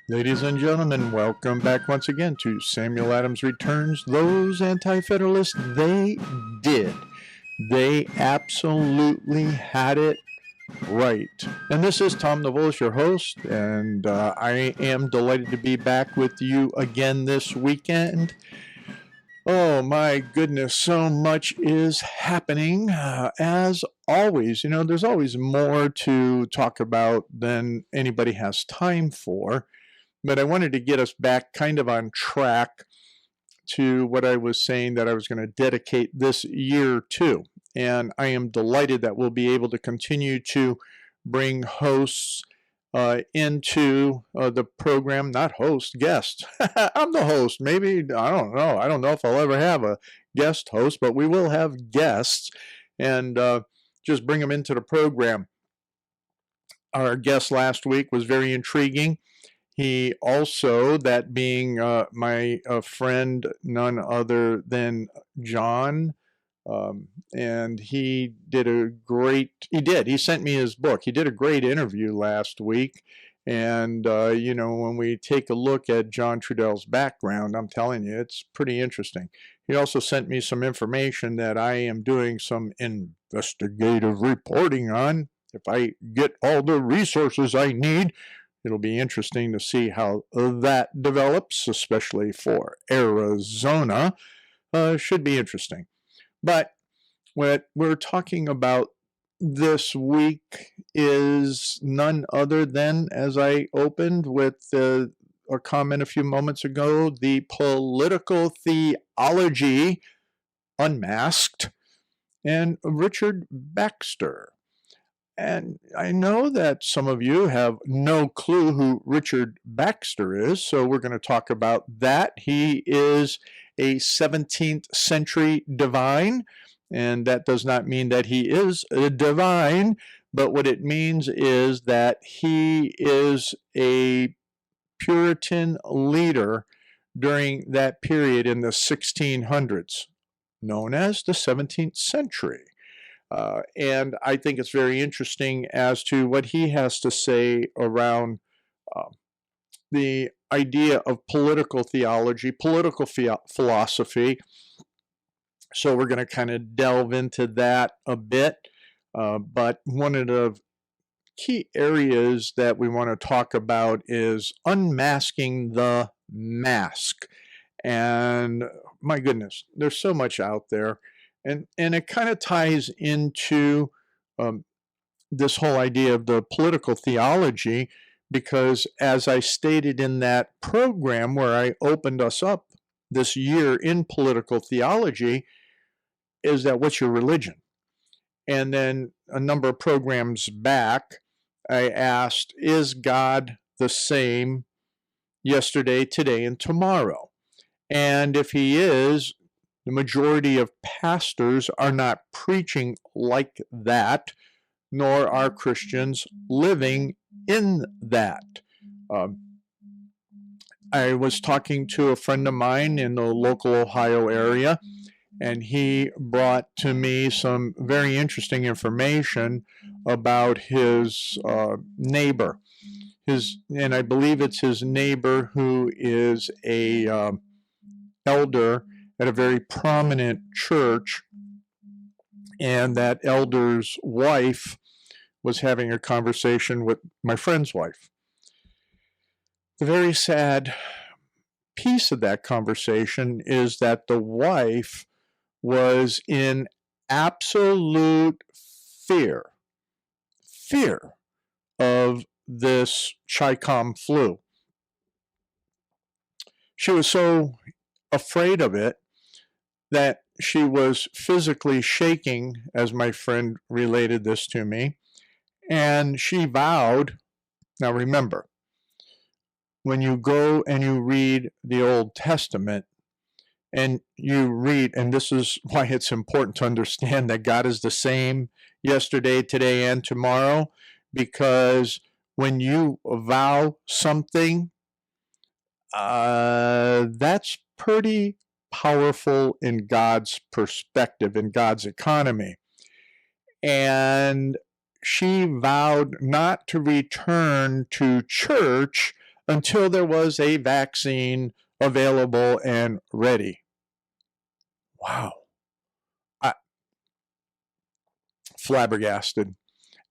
Ladies and gentlemen, welcome back once again to Samuel Adams Returns. Those Anti-Federalists, they did. They absolutely had it right. And this is Tom DeVos, your host, and I am delighted to be back with you again this weekend. Oh my goodness, so much is happening. As always, there's always more to talk about than anybody has time for. But I wanted to get us back kind of on track to what I was saying that I was going to dedicate this year to. And I am delighted that we'll be able to continue to bring hosts into the program, not host, guests. I'm the host. Maybe, I don't know. I don't know if I'll ever have a guest host, but we will have guests and just bring them into the program. Our guest last week was very intriguing. He also, that being my friend, none other than John, and he sent me his book. He did a great interview last week. And, when we take a look at John Trudell's background, I'm telling you, it's pretty interesting. He also sent me some information that I am doing some investigative reporting on. If I get all the resources I need, it'll be interesting to see how that develops, especially for Arizona. Should be interesting. But what we're talking about this week is none other than, as I opened with a comment a few moments ago, the Political Theology Unmasked and Richard Baxter. And I know that some of you have no clue who Richard Baxter is, so we're going to talk about that. He is a 17th century divine, and that does not mean that he is a divine, but what it means is that he is a Puritan leader during that period in the 1600s, known as the 17th century. And I think it's very interesting as to what he has to say around the idea of political theology, political philosophy. So we're going to kind of delve into that a bit. But one of the key areas that we want to talk about is unmasking the mask. And my goodness, there's so much out there. And it kind of ties into this whole idea of the political theology, because as I stated in that program where I opened us up this year in political theology, is that what's your religion? And then a number of programs back, I asked, is God the same yesterday, today, and tomorrow? And if he is, the majority of pastors are not preaching like that, nor are Christians living in that. I was talking to a friend of mine in the local Ohio area, and he brought to me some very interesting information about his neighbor. And I believe it's his neighbor who is a elder at a very prominent church, and that elder's wife was having a conversation with my friend's wife. The very sad piece of that conversation is that the wife was in absolute fear of this Chi-Com flu. She was so afraid of it that she was physically shaking, as my friend related this to me, and she vowed. Now remember, when you go and you read the Old Testament, and you read, and this is why it's important to understand that God is the same yesterday, today, and tomorrow, because when you vow something, that's pretty powerful in God's perspective, in God's economy. And she vowed not to return to church until there was a vaccine available and ready. Wow. Flabbergasted.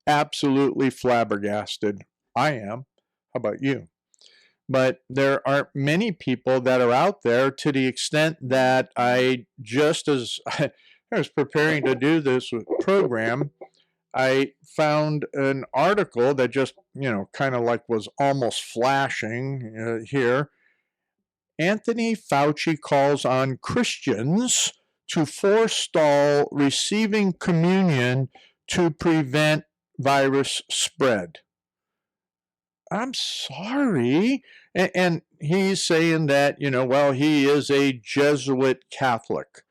Absolutely flabbergasted. I am. How about you? But there are many people that are out there, to the extent that just as I was preparing to do this program, I found an article that just, kind of like was almost flashing here. Anthony Fauci calls on Christians to forestall receiving communion to prevent virus spread. I'm sorry. And he's saying that, he is a Jesuit Catholic.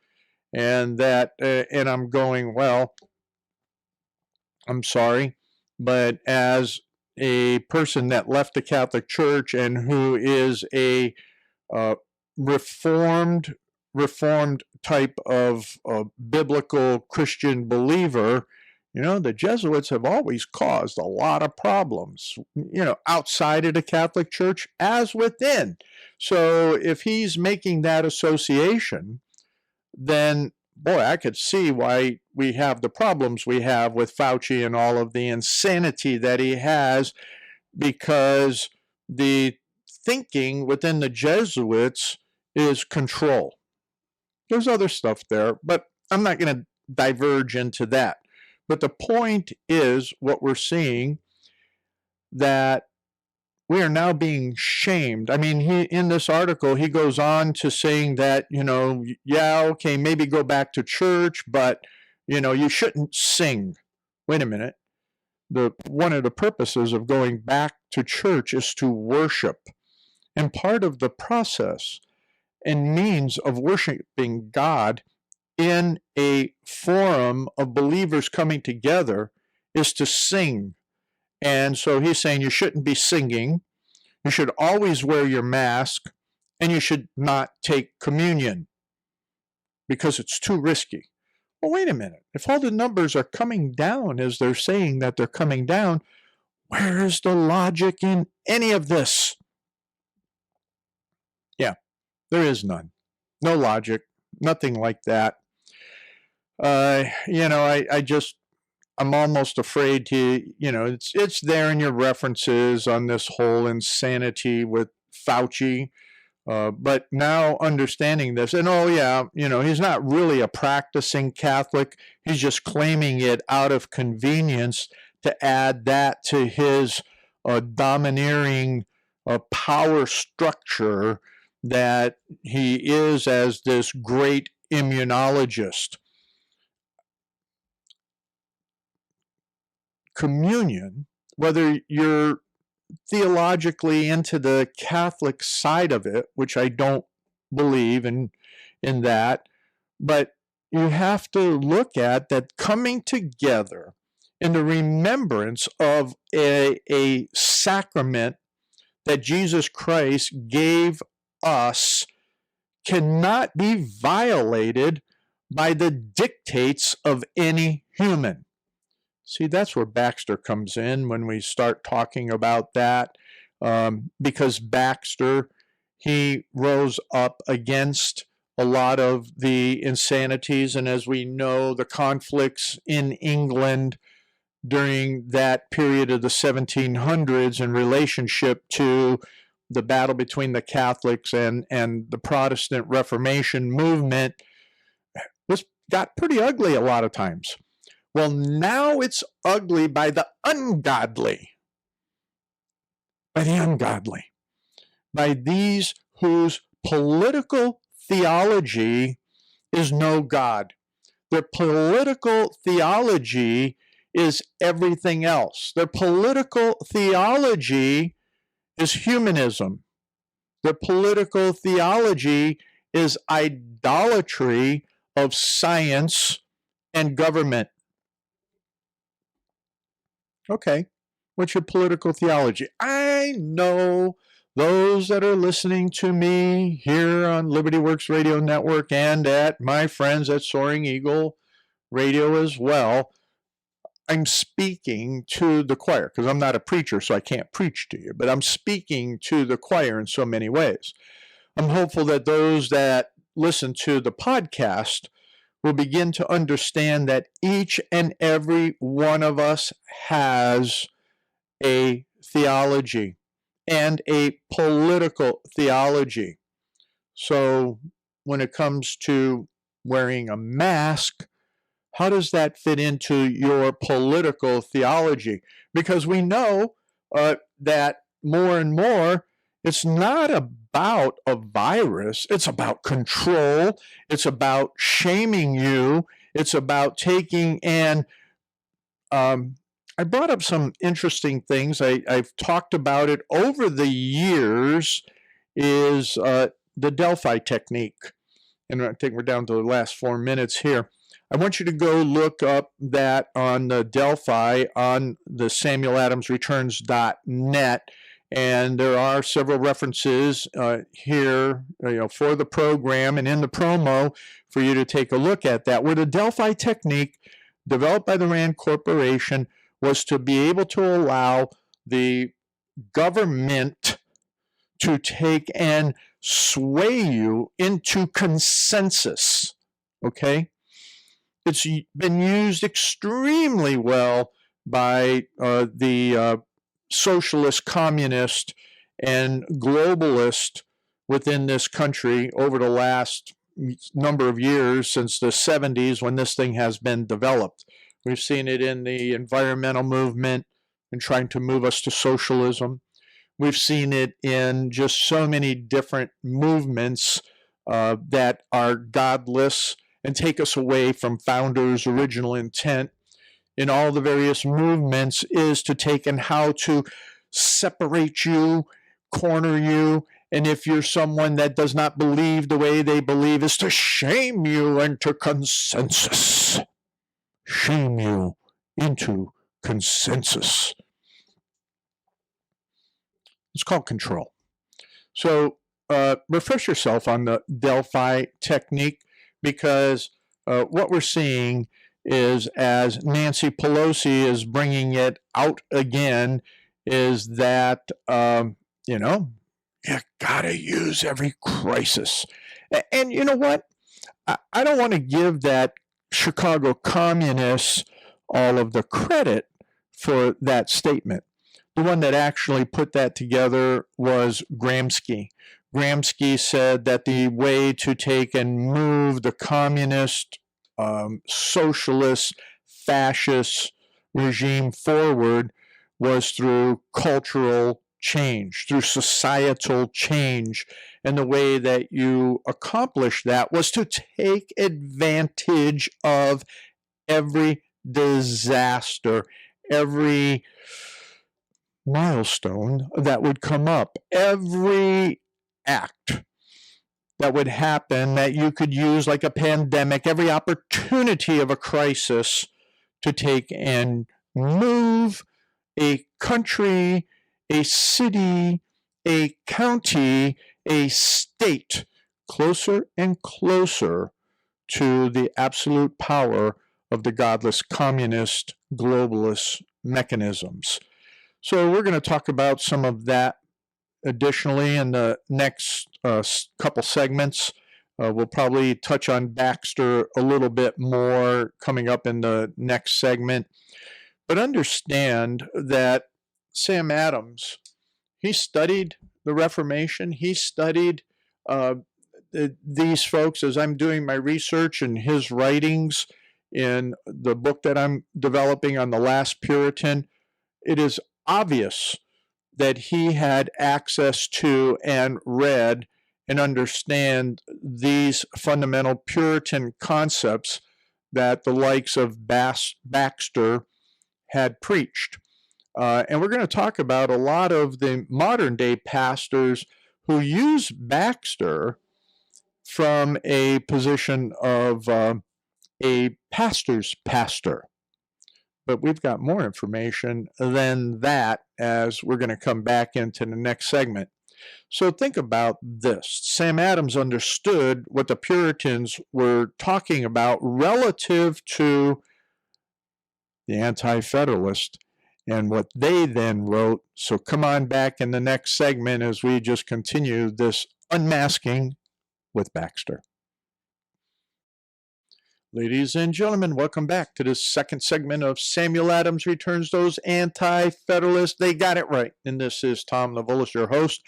And that, and I'm going, well, I'm sorry, but as a person that left the Catholic Church and who is a reformed type of biblical Christian believer, the Jesuits have always caused a lot of problems, outside of the Catholic Church as within. So if he's making that association, then boy, I could see why we have the problems we have with Fauci and all of the insanity that he has, because the thinking within the Jesuits is control. There's other stuff there, but I'm not going to diverge into that. But the point is, what we're seeing, that we are now being shamed. I mean, in this article, he goes on to saying that, okay, maybe go back to church, but, you shouldn't sing. Wait a minute. One of the purposes of going back to church is to worship. And part of the process and means of worshiping God in a forum of believers coming together is to sing. And so he's saying you shouldn't be singing, you should always wear your mask, and you should not take communion because it's too risky. Well, wait a minute. If all the numbers are coming down as they're saying that they're coming down, where is the logic in any of this? Yeah, there is none. No logic, nothing like that. I'm almost afraid to, it's there in your references on this whole insanity with Fauci. But now understanding this, and he's not really a practicing Catholic. He's just claiming it out of convenience to add that to his domineering power structure that he is as this great immunologist. Communion, whether you're theologically into the Catholic side of it, which I don't believe in that, but you have to look at that coming together in the remembrance of a sacrament that Jesus Christ gave us cannot be violated by the dictates of any human. See, that's where Baxter comes in when we start talking about that, because Baxter, he rose up against a lot of the insanities, and as we know, the conflicts in England during that period of the 1700s in relationship to the battle between the Catholics and the Protestant Reformation movement got pretty ugly a lot of times. Well, now it's ugly by the ungodly. By the ungodly. By these whose political theology is no God. Their political theology is everything else. Their political theology is humanism. Their political theology is idolatry of science and government. Okay, what's your political theology? I know those that are listening to me here on Liberty Works Radio Network and at my friends at Soaring Eagle Radio as well, I'm speaking to the choir, because I'm not a preacher, so I can't preach to you, but I'm speaking to the choir in so many ways. I'm hopeful that those that listen to the podcast will begin to understand that each and every one of us has a theology and a political theology. So when it comes to wearing a mask, how does that fit into your political theology? Because we know that more and more, it's not about a virus. It's about control. It's about shaming you. It's about taking and I brought up some interesting things. I've talked about it over the years, is the Delphi technique. And I think we're down to the last 4 minutes here. I want you to go look up that on the Delphi on the SamuelAdamsReturns.net. And there are several references here, for the program and in the promo for you to take a look at that, where the Delphi technique, developed by the Rand Corporation, was to be able to allow the government to take and sway you into consensus, okay? It's been used extremely well by the socialist, communist, and globalist within this country over the last number of years, since the 70s when this thing has been developed. We've seen it in the environmental movement and trying to move us to socialism. We've seen it in just so many different movements that are godless and take us away from founders' original intent in all the various movements, is to take and how to separate you, corner you, and if you're someone that does not believe the way they believe, is to shame you into consensus. Shame you into consensus. It's called control. So refresh yourself on the Delphi technique, because what we're seeing is, as Nancy Pelosi is bringing it out again, is that, you gotta use every crisis. And you know what? I don't want to give that Chicago communists all of the credit for that statement. The one that actually put that together was Gramsci. Gramsci said that the way to take and move the communist, socialist, fascist regime forward was through cultural change, through societal change. And the way that you accomplish that was to take advantage of every disaster, every milestone that would come up, every act that would happen that you could use, like a pandemic, every opportunity of a crisis to take and move a country, a city, a county, a state closer and closer to the absolute power of the godless communist globalist mechanisms. So we're going to talk about some of that additionally in the next couple segments. We'll probably touch on Baxter a little bit more coming up in the next segment. But understand that Sam Adams, he studied the Reformation. He studied these folks as I'm doing my research and his writings in the book that I'm developing on the last Puritan. It is obvious that he had access to and read and understand these fundamental Puritan concepts that the likes of Baxter had preached. And we're going to talk about a lot of the modern day pastors who use Baxter from a position of a pastor's pastor. But we've got more information than that as we're going to come back into the next segment. So think about this. Sam Adams understood what the Puritans were talking about relative to the Anti-Federalist, and what they then wrote. So come on back in the next segment as we just continue this unmasking with Baxter. Ladies and gentlemen, welcome back to this second segment of Samuel Adams Returns Those Anti-Federalists. They got it right. And this is Tom Levolis, your host.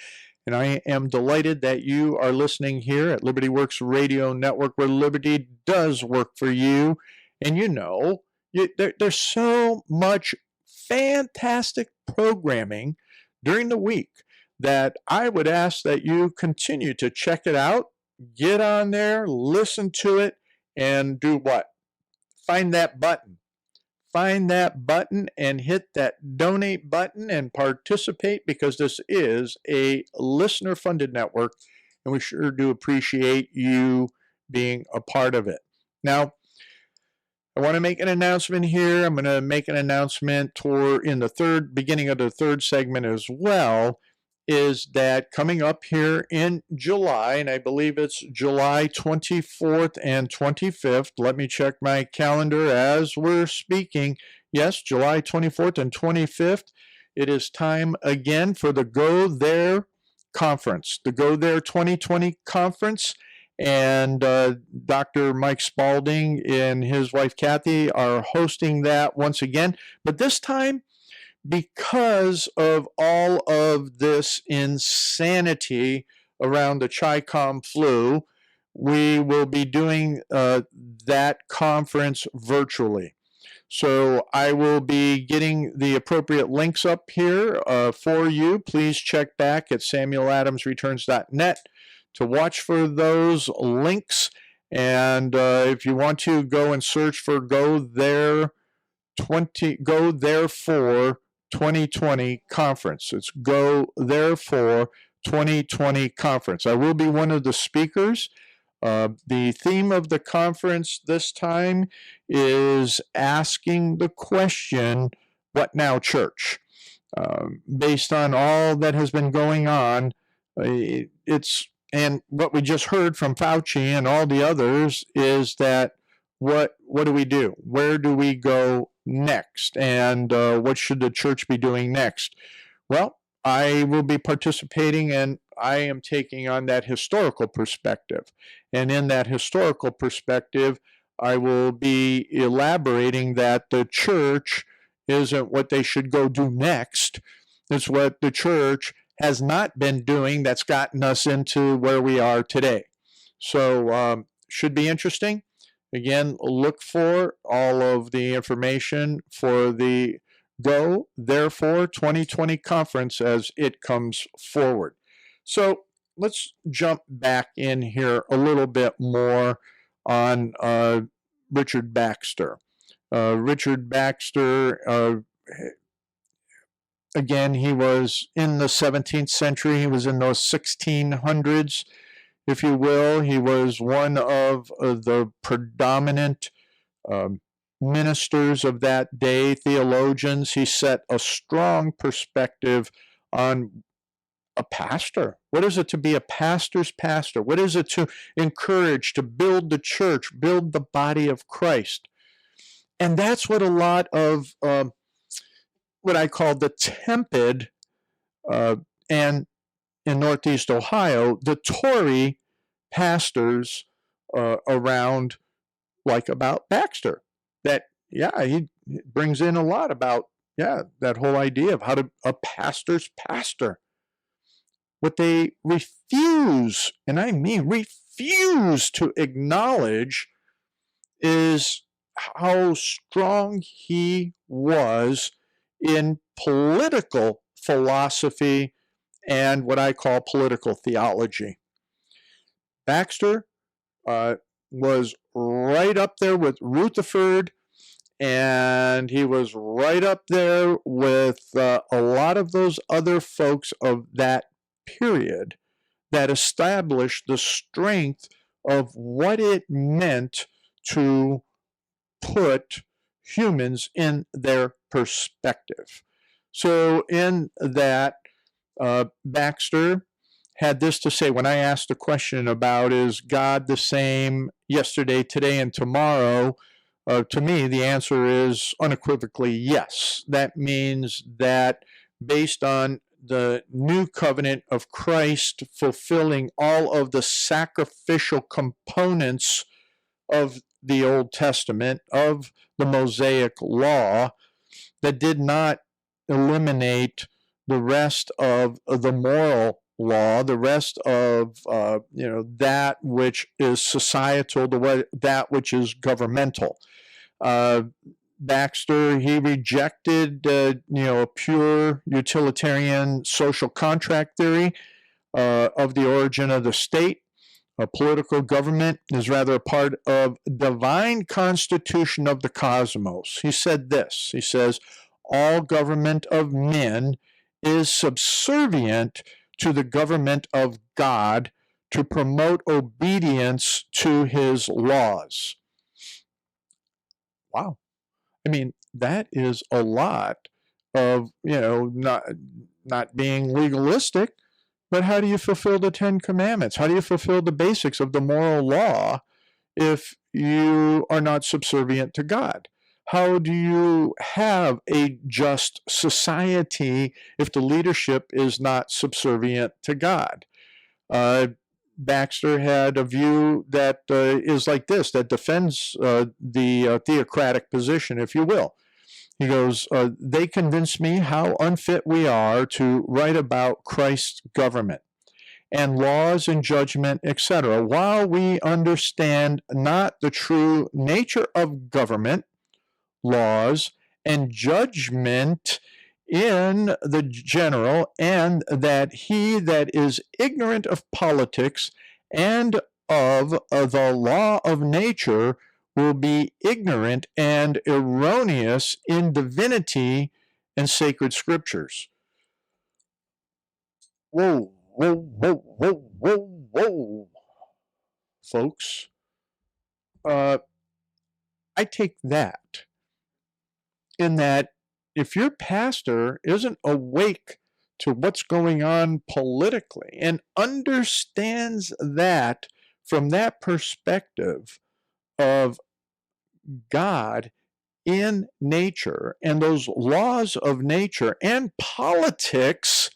And I am delighted that you are listening here at Liberty Works Radio Network, where liberty does work for you. And you know, there's so much fantastic programming during the week that I would ask that you continue to check it out, get on there, listen to it, and do what? Find that button. Find that button and hit that donate button and participate, because this is a listener-funded network, and we sure do appreciate you being a part of it. Now, I want to make an announcement here. I'm going to make an announcement in the beginning of the third segment as well, is that coming up here in July, and I believe it's July 24th and 25th. Let me check my calendar as we're speaking. Yes, July 24th and 25th. It is time again for the Go There Conference, the Go There 2020 Conference. And Dr. Mike Spalding and his wife Kathy are hosting that once again. But this time, because of all of this insanity around the Chi-Com flu, we will be doing that conference virtually. So I will be getting the appropriate links up here for you. Please check back at samueladamsreturns.net to watch for those links. And if you want to, go and search for Go There 2020 conference. It's Go Therefore 2020 conference. I will be one of the speakers. The theme of the conference this time is asking the question, what now, church? Based on all that has been going on, and what we just heard from Fauci and all the others is that what do we do? Where do we go next? And what should the church be doing next? Well, I will be participating, and I am taking on that historical perspective. And in that historical perspective, I will be elaborating that the church isn't what they should go do next. It's what the church has not been doing that's gotten us into where we are today. So should be interesting. Again, look for all of the information for the Go Therefore 2020 conference as it comes forward. So let's jump back in here a little bit more on Richard Baxter. Richard Baxter, again, he was in the 17th century. He was in those 1600s, if you will. He was one of the predominant ministers of that day, theologians. He set a strong perspective on a pastor. What is it to be a pastor's pastor? What is it to encourage, to build the church, build the body of Christ? And that's what a lot of what I call the tepid, and in Northeast Ohio, the Tory pastors around, like about Baxter. That, yeah, he brings in a lot about, that whole idea of how to a pastor's pastor. What they refuse, and I mean refuse to acknowledge, is how strong he was in political philosophy and what I call political theology. Baxter was right up there with Rutherford, and he was right up there with a lot of those other folks of that period that established the strength of what it meant to put humans in their perspective. So in that, Baxter had this to say when I asked a question about, is God the same yesterday, today, and tomorrow? To me, the answer is unequivocally yes. That means that based on the new covenant of Christ fulfilling all of the sacrificial components of the Old Testament, of the Mosaic law, that did not eliminate the rest of the moral law, the rest of that which is societal, that which is governmental. Baxter, he rejected a pure utilitarian social contract theory of the origin of the state. A political government is rather a part of divine constitution of the cosmos. He said this. He says, all government of men is subservient to the government of God to promote obedience to his laws. Wow. I mean, that is a lot of, not being legalistic, but how do you fulfill the Ten Commandments? How do you fulfill the basics of the moral law if you are not subservient to God? How do you have a just society if the leadership is not subservient to God? Baxter had a view that is like this, that defends the theocratic position, if you will. He goes, they convince me how unfit we are to write about Christ's government and laws and judgment, etc., while we understand not the true nature of government, laws, and judgment in the general, and that he that is ignorant of politics and of the law of nature will be ignorant and erroneous in divinity and sacred scriptures. Whoa, whoa, whoa, whoa, whoa, whoa, folks. I take that in that if your pastor isn't awake to what's going on politically and understands that from that perspective of God in nature and those laws of nature and politics,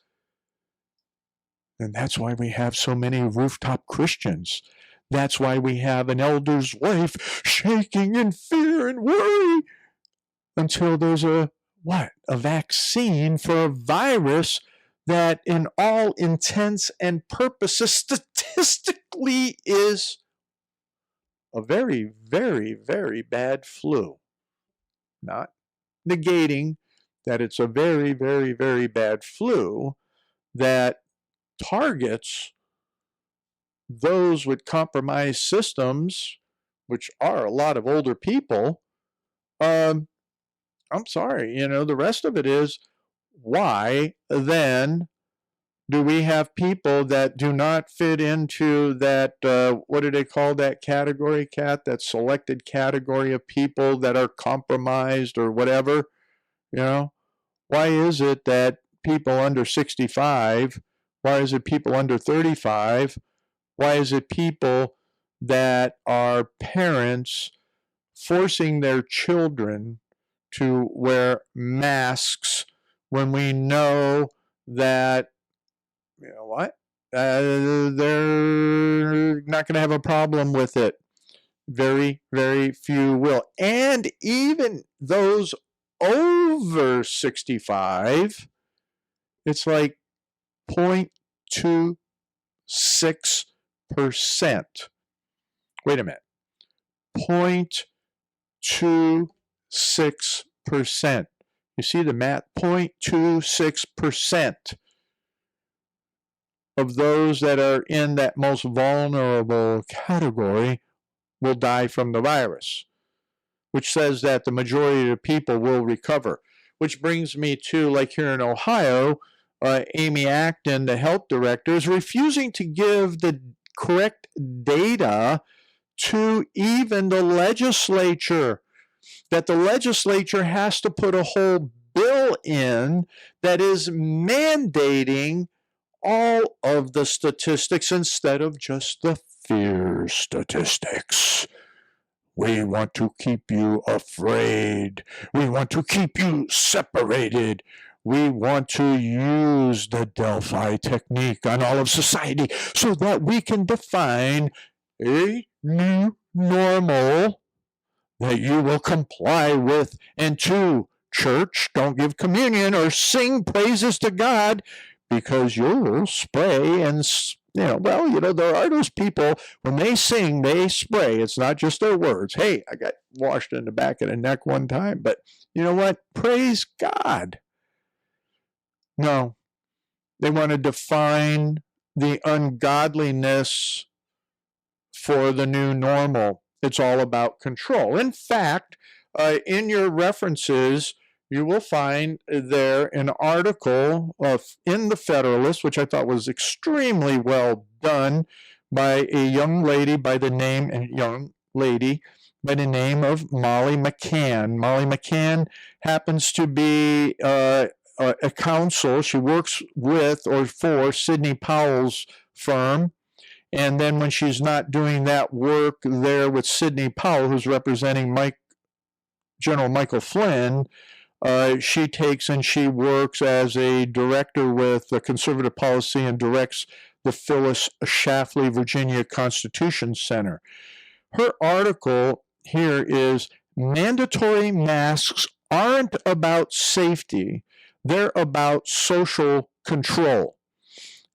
then that's why we have so many rooftop Christians. That's why we have an elder's wife shaking in fear and worry until there's a vaccine for a virus that in all intents and purposes statistically is a very, very, very bad flu. Not negating that it's a very, very, very bad flu that targets those with compromised systems, which are a lot of older people. I'm sorry, the rest of it is, why then do we have people that do not fit into that, what do they call that category, Kat? That selected category of people that are compromised or whatever, Why is it that people under 65, why is it people under 35, why is it people that are parents forcing their children to wear masks when we know that, they're not going to have a problem with it. Very, very few will. And even those over 65, it's like 0.26%. Wait a minute. 0.26%. You see the math? 0.26% of those that are in that most vulnerable category will die from the virus, which says that the majority of people will recover. Which brings me to, like here in Ohio, Amy Acton, the health director, is refusing to give the correct data to even the legislature, that the legislature has to put a whole bill in that is mandating all of the statistics instead of just the fear statistics. We want to keep you afraid. We want to keep you separated. We want to use the Delphi technique on all of society so that we can define a new normal that you will comply with. And two, church, don't give communion or sing praises to God because you'll spray and there are those people, when they sing, they spray. It's not just their words. Hey, I got washed in the back of the neck one time, but you know what? Praise God. No, they want to define the ungodliness for the new normal. It's all about control. In fact, in your references, you will find there an article in the Federalist, which I thought was extremely well done, by a young lady by the name of Molly McCann. Molly McCann happens to be a counsel. She works with or for Sidney Powell's firm. And then when she's not doing that work there with Sidney Powell, who's representing General Michael Flynn, she takes and she works as a director with the Conservative Policy and directs the Phyllis Schlafly, Virginia Constitution Center. Her article here is Mandatory Masks Aren't About Safety, They're About Social Control.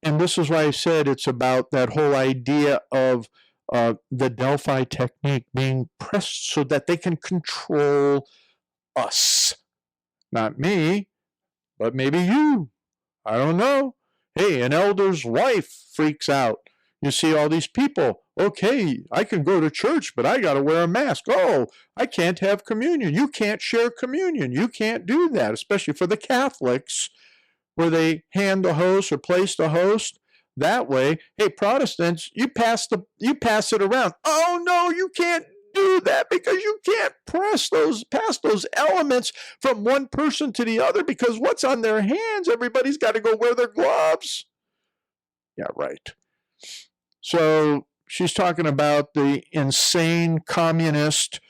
And this is why I said it's about that whole idea of the Delphi technique being pressed so that they can control us. Not me, but maybe you. I don't know. Hey, an elder's wife freaks out. You see all these people. Okay, I can go to church, but I got to wear a mask. Oh, I can't have communion. You can't share communion. You can't do that, especially for the Catholics, where they hand the host or place the host that way. Hey, Protestants, you pass it around. Oh no, you can't do that because you can't pass those elements from one person to the other, because what's on their hands, everybody's got to go wear their gloves. Yeah, right. So she's talking about the insane communist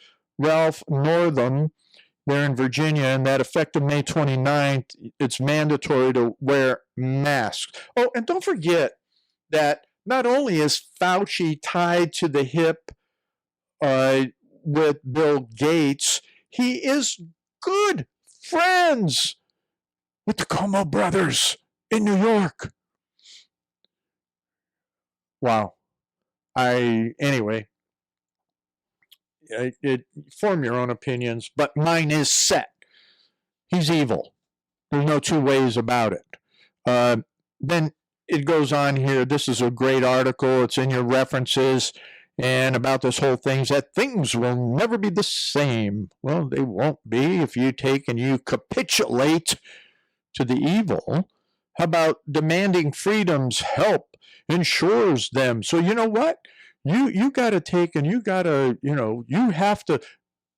Ralph Northam there in Virginia, and that effective May 29th, it's mandatory to wear masks. Oh, and don't forget that not only is Fauci tied to the hip with Bill Gates, he is good friends with the Como brothers in New York. Wow. Anyway, form your own opinions, but mine is set. He's evil. There's no two ways about it. Then it goes on here. This is a great article. It's in your references, and about this whole thing, that things will never be the same. Well, they won't be if you take and you capitulate to the evil. How about demanding freedom's help ensures them? So you know what? You got to take and you got to, you have to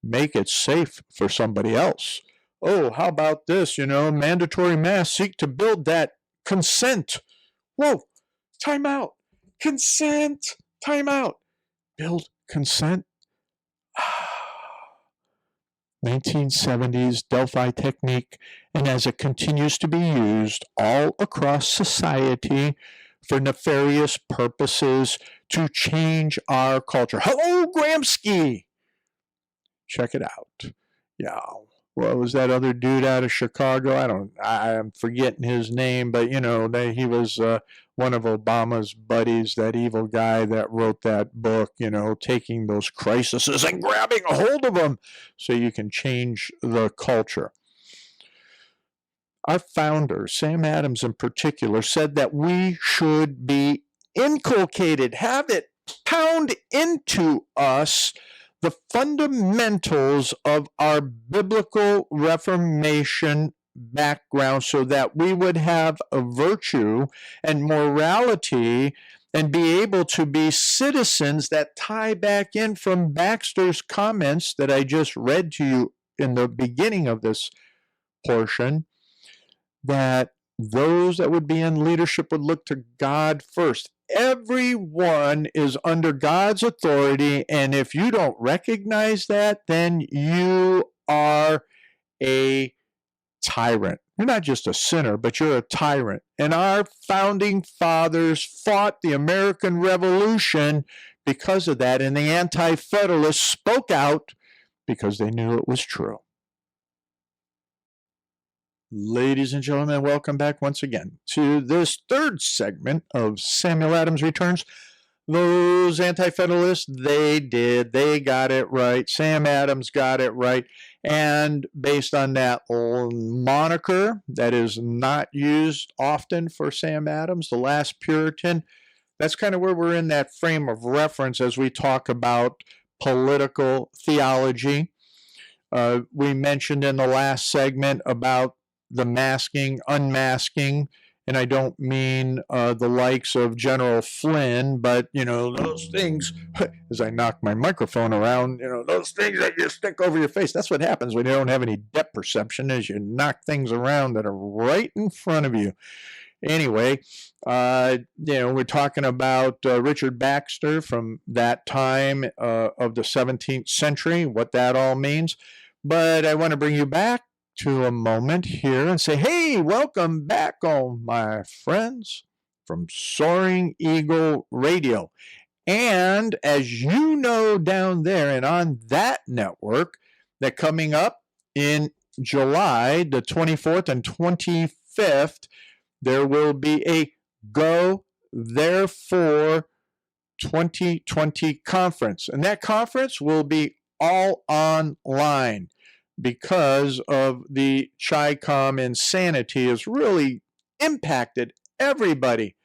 make it safe for somebody else. Oh, how about this? Mandatory masks seek to build that consent. Whoa, time out. Consent, time out. Build consent. 1970s Delphi technique, and as it continues to be used all across society for nefarious purposes to change our culture. Hello, Gramsci. Check it out. Yeah. What was that other dude out of Chicago? I'm forgetting his name, but he was one of Obama's buddies, that evil guy that wrote that book, taking those crises and grabbing a hold of them so you can change the culture. Our founder, Sam Adams in particular, said that we should be inculcated, have it pound into us, the fundamentals of our biblical Reformation background, so that we would have a virtue and morality and be able to be citizens that tie back in from Baxter's comments that I just read to you in the beginning of this portion, that those that would be in leadership would look to God first. everyone is under God's authority, and if you don't recognize that, then you are a tyrant. You're not just a sinner, but you're a tyrant. And our founding fathers fought the American Revolution because of that, and the Anti-Federalists spoke out because they knew it was true. Ladies and gentlemen, welcome back once again to this third segment of Samuel Adams Returns. Those Anti-Federalists, they got it right. Sam Adams got it right. And based on that moniker that is not used often for Sam Adams, the last Puritan, that's kind of where we're in that frame of reference as we talk about political theology. We mentioned in the last segment about the masking, unmasking, and I don't mean the likes of General Flynn, but, those things, as I knock my microphone around, those things that you stick over your face, that's what happens when you don't have any depth perception, is you knock things around that are right in front of you. Anyway, we're talking about Richard Baxter from that time of the 17th century, what that all means. But I want to bring you back to a moment here and say, hey, welcome back, all my friends from Soaring Eagle Radio. And as you know, down there and on that network, that coming up in July, the 24th and 25th, there will be a Go Therefore 2020 conference. And that conference will be all online, because of the Chi-Com insanity has really impacted everybody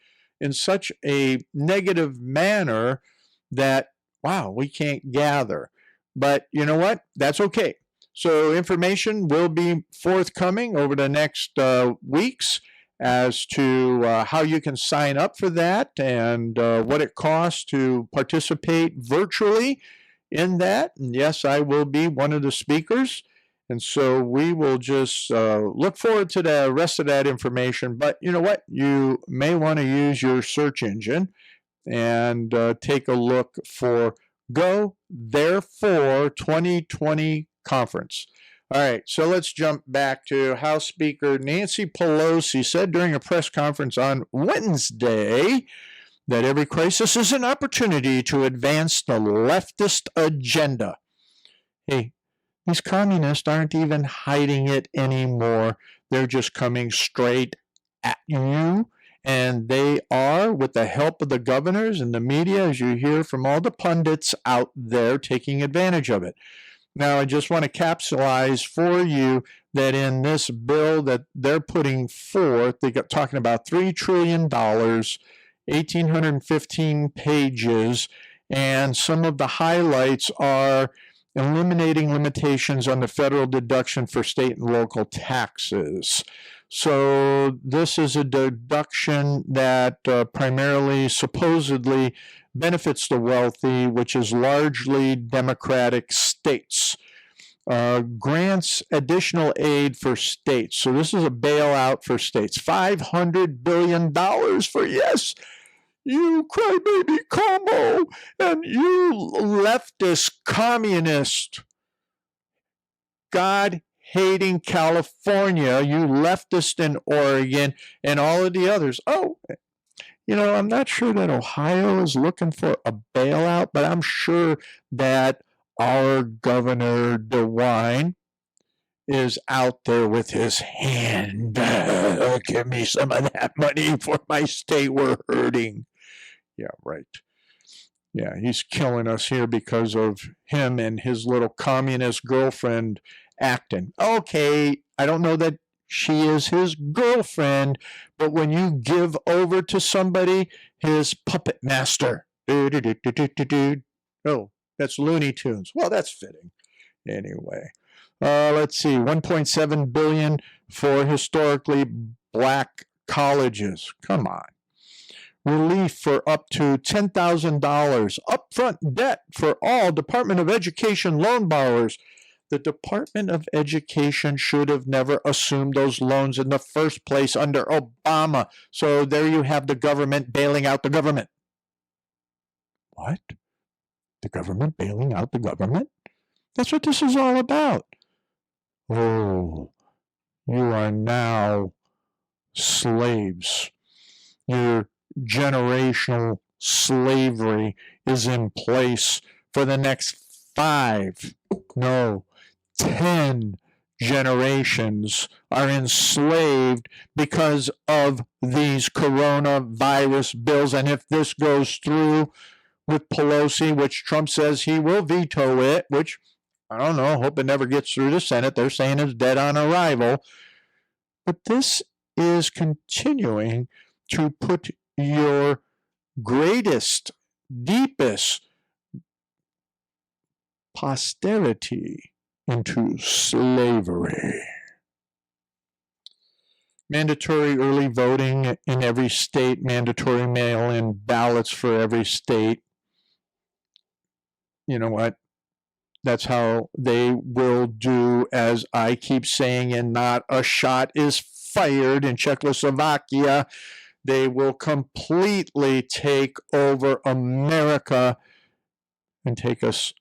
in such a negative manner that, wow, we can't gather. But you know what? That's okay. So information will be forthcoming over the next weeks as to how you can sign up for that and what it costs to participate virtually in that. And yes, I will be one of the speakers. And so we will just look forward to the rest of that information. But you know what? You may want to use your search engine and take a look for Go Therefore 2020 Conference. All right, so let's jump back to House Speaker Nancy Pelosi said during a press conference on Wednesday that every crisis is an opportunity to advance the leftist agenda. Hey, these communists aren't even hiding it anymore. They're just coming straight at you. And they are, with the help of the governors and the media, as you hear from all the pundits out there, taking advantage of it. Now, I just want to capsulize for you that in this bill that they're putting forth, they're talking about $3 trillion, 1,815 pages, and some of the highlights are eliminating limitations on the federal deduction for state and local taxes. So this is a deduction that primarily, supposedly, benefits the wealthy, which is largely Democratic states. Grants additional aid for states. So this is a bailout for states. $500 billion for, yes, you crybaby Como, and you leftist communist, God-hating California, you leftist in Oregon, and all of the others. Oh, I'm not sure that Ohio is looking for a bailout, but I'm sure that our Governor DeWine is out there with his hand. Give me some of that money for my state. We're hurting. Yeah, right. Yeah, he's killing us here because of him and his little communist girlfriend acting. Okay, I don't know that she is his girlfriend, but when you give over to somebody, his puppet master. Oh, that's Looney Tunes. Well, that's fitting. Anyway, let's see, $1.7 billion for historically black colleges. Come on. Relief for up to $10,000. Upfront debt for all Department of Education loan borrowers. the Department of Education should have never assumed those loans in the first place under Obama. So there you have the government bailing out the government. What? The government bailing out the government? That's what this is all about. Oh, you are now slaves. Your generational slavery is in place for the next 5, no, 10 generations are enslaved because of these coronavirus bills. And if this goes through with Pelosi, which Trump says he will veto it, which I don't know, hope it never gets through the Senate. They're saying it's dead on arrival. But this is continuing to put your greatest, deepest posterity into slavery. Mandatory early voting in every state, mandatory mail-in ballots for every state. You know what? That's how they will do, as I keep saying, and not a shot is fired in Czechoslovakia. They will completely take over America and take us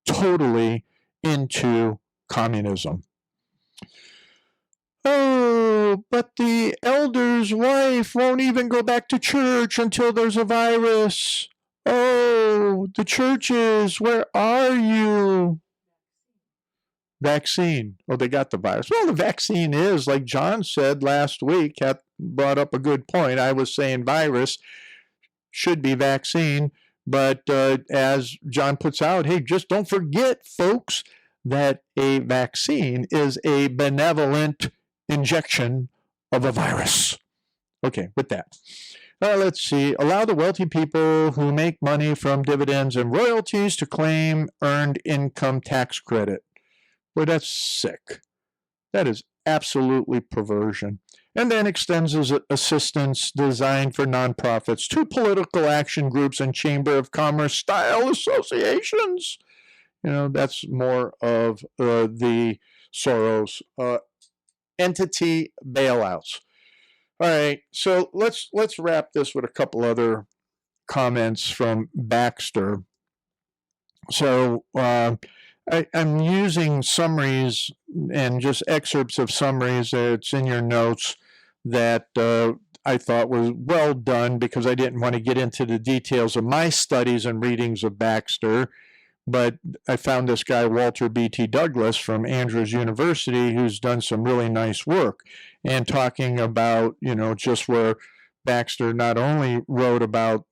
totally into communism. Oh, but the elder's wife won't even go back to church until there's a virus. Oh, the churches, where are you? Vaccine. Oh, they got the virus. Well, the vaccine is, like John said last week, brought up a good point. I was saying virus should be vaccine, but as John puts out, hey, just don't forget, folks, that a vaccine is a benevolent injection of a virus. Okay, with that. Let's see. Allow the wealthy people who make money from dividends and royalties to claim earned income tax credit. Boy, that's sick. That is absolutely perversion. And then extends his assistance designed for nonprofits to political action groups and Chamber of Commerce style associations. You know, that's more of the Soros entity bailouts. All right, so let's wrap this with a couple other comments from Baxter. So I'm using summaries and just excerpts of summaries. It's in your notes that I thought was well done because I didn't want to get into the details of my studies and readings of Baxter. But I found this guy, Walter B.T. Douglas from Andrews University, who's done some really nice work and talking about, you know, just where Baxter not only wrote about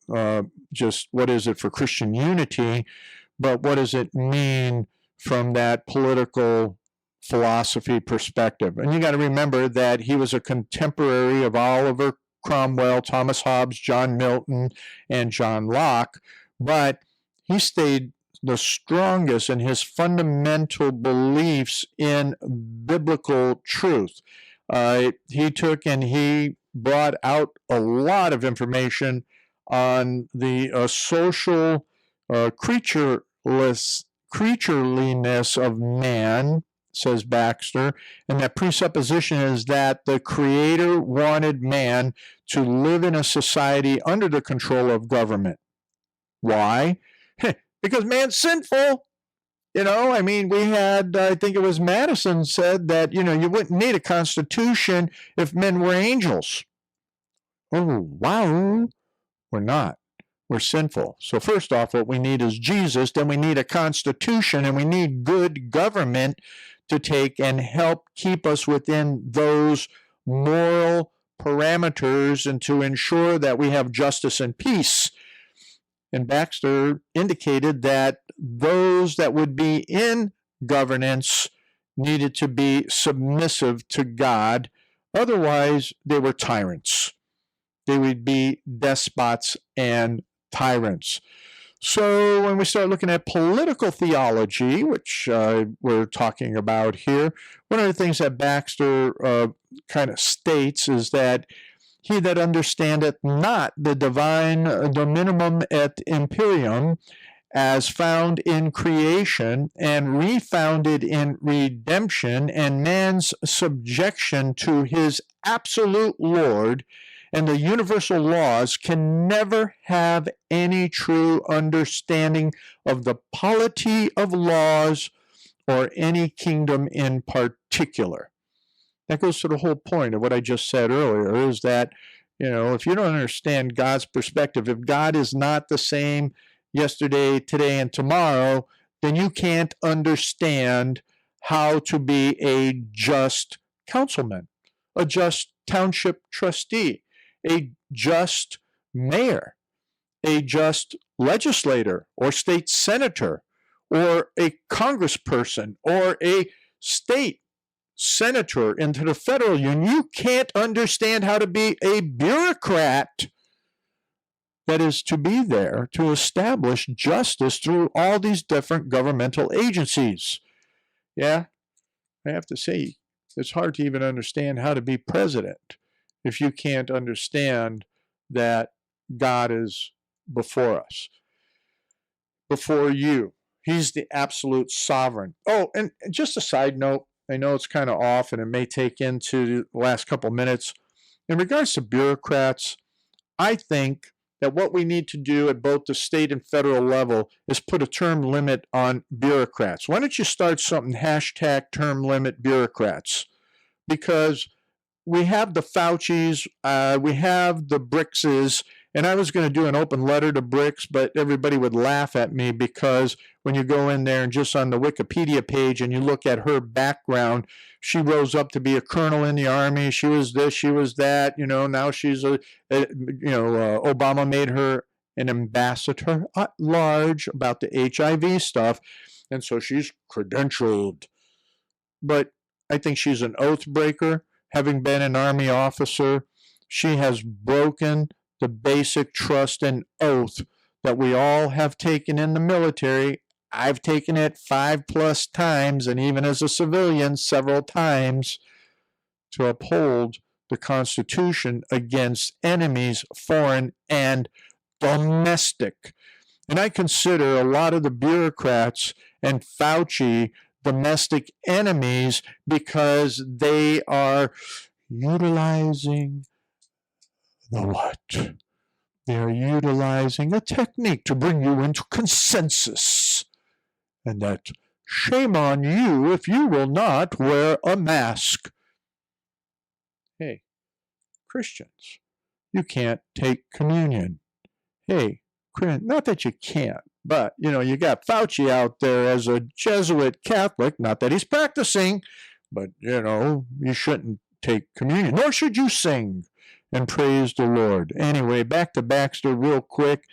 just what is it for Christian unity, but what does it mean from that political philosophy perspective. And you got to remember that he was a contemporary of Oliver Cromwell, Thomas Hobbes, John Milton, and John Locke, but he stayed the strongest in his fundamental beliefs in biblical truth. He took and he brought out a lot of information on the social creatureliness of man, says Baxter, and that presupposition is that the Creator wanted man to live in a society under the control of government. Why? Because man's sinful. You know, I mean, we had, I think it was Madison said that, you know, you wouldn't need a constitution if men were angels. Oh, wow. We're not. We're sinful. So first off, what we need is Jesus, then we need a constitution, and we need good government to take and help keep us within those moral parameters and to ensure that we have justice and peace. And Baxter indicated that those that would be in governance needed to be submissive to God. Otherwise, they were tyrants. They would be despots and tyrants. So when we start looking at political theology, which we're talking about here, one of the things that Baxter kind of states is that he that understandeth not the divine dominum et imperium, as found in creation and refounded in redemption and man's subjection to his absolute Lord and the universal laws can never have any true understanding of the polity of laws or any kingdom in particular. That goes to the whole point of what I just said earlier, is that, if you don't understand God's perspective, if God is not the same yesterday, today, and tomorrow, then you can't understand how to be a just councilman, a just township trustee, a just mayor, a just legislator or state senator, or a congressperson, or a state senator into the federal union. You can't understand how to be a bureaucrat that is to be there to establish justice through all these different governmental agencies. Yeah, I have to say, it's hard to even understand how to be president if you can't understand that God is before us, before you. He's the absolute sovereign. Oh, and just a side note, I know it's kind of off and it may take into the last couple minutes. In regards to bureaucrats, I think that what we need to do at both the state and federal level is put a term limit on bureaucrats. Why don't you start something, hashtag term limit bureaucrats? Because we have the Faucis, we have the Brickses, and I was going to do an open letter to Bricks, but everybody would laugh at me because when you go in there and just on the Wikipedia page and you look at her background, she rose up to be a colonel in the army. She was this, she was that. Now she's Obama made her an ambassador at large about the HIV stuff, and so she's credentialed. But I think she's an oath breaker. Having been an army officer, she has broken the basic trust and oath that we all have taken in the military. I've taken it 5+ times, and even as a civilian several times, to uphold the Constitution against enemies, foreign and domestic. And I consider a lot of the bureaucrats and Fauci domestic enemies because they are utilizing the what? They are utilizing a technique to bring you into consensus. And that shame on you if you will not wear a mask. Hey, Christians, you can't take communion. Hey, not that you can't, but, you got Fauci out there as a Jesuit Catholic, not that he's practicing, but, you shouldn't take communion, nor should you sing and praise the Lord. Anyway, back to Baxter real quick.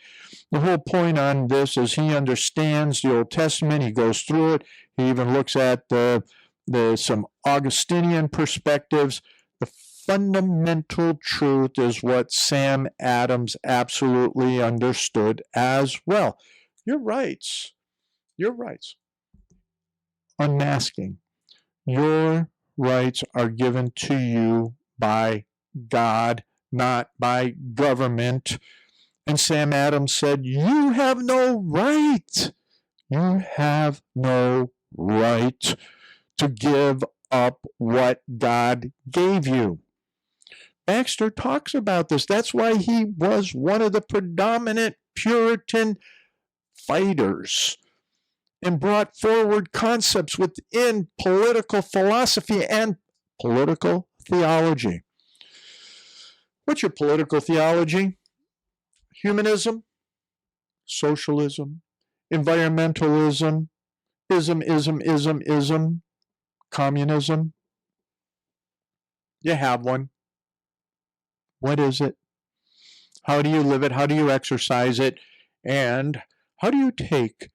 The whole point on this is he understands the Old Testament. He goes through it. He even looks at some Augustinian perspectives. The fundamental truth is what Sam Adams absolutely understood as well. Your rights. Unmasking. Your rights are given to you by God, not by government. And Sam Adams said, you have no right. You have no right to give up what God gave you. Baxter talks about this. That's why he was one of the predominant Puritan fighters and brought forward concepts within political philosophy and political theology. What's your political theology? Humanism, socialism, environmentalism, ism, communism. You have one. What is it? How do you live it? How do you exercise it? And how do you take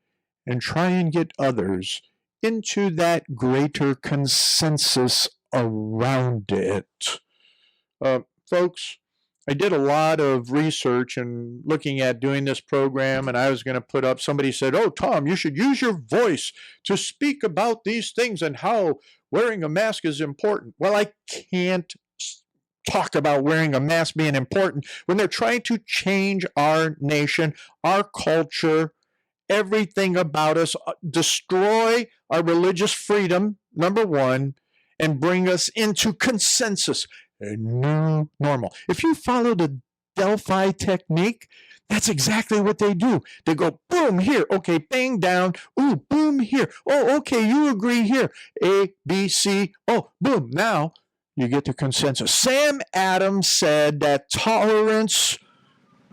and try and get others into that greater consensus around it? Folks, I did a lot of research and looking at doing this program, and I was going to put up, somebody said, oh, Tom, you should use your voice to speak about these things and how wearing a mask is important. Well, I can't talk about wearing a mask being important when they're trying to change our nation, our culture, everything about us, destroy our religious freedom, number one, and bring us into consensus, a new normal. If you follow the Delphi technique, that's exactly what they do. They go, boom, here. Okay, bang, down. Ooh, boom, here. Oh, okay, you agree here. A, B, C. Oh, boom. Now you get the consensus. Sam Adams said that tolerance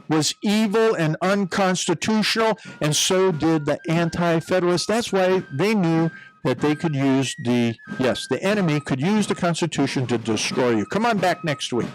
was evil and unconstitutional, and so did the anti-federalists. That's why they knew that they could use the enemy could use the Constitution to destroy you. Come on back next week.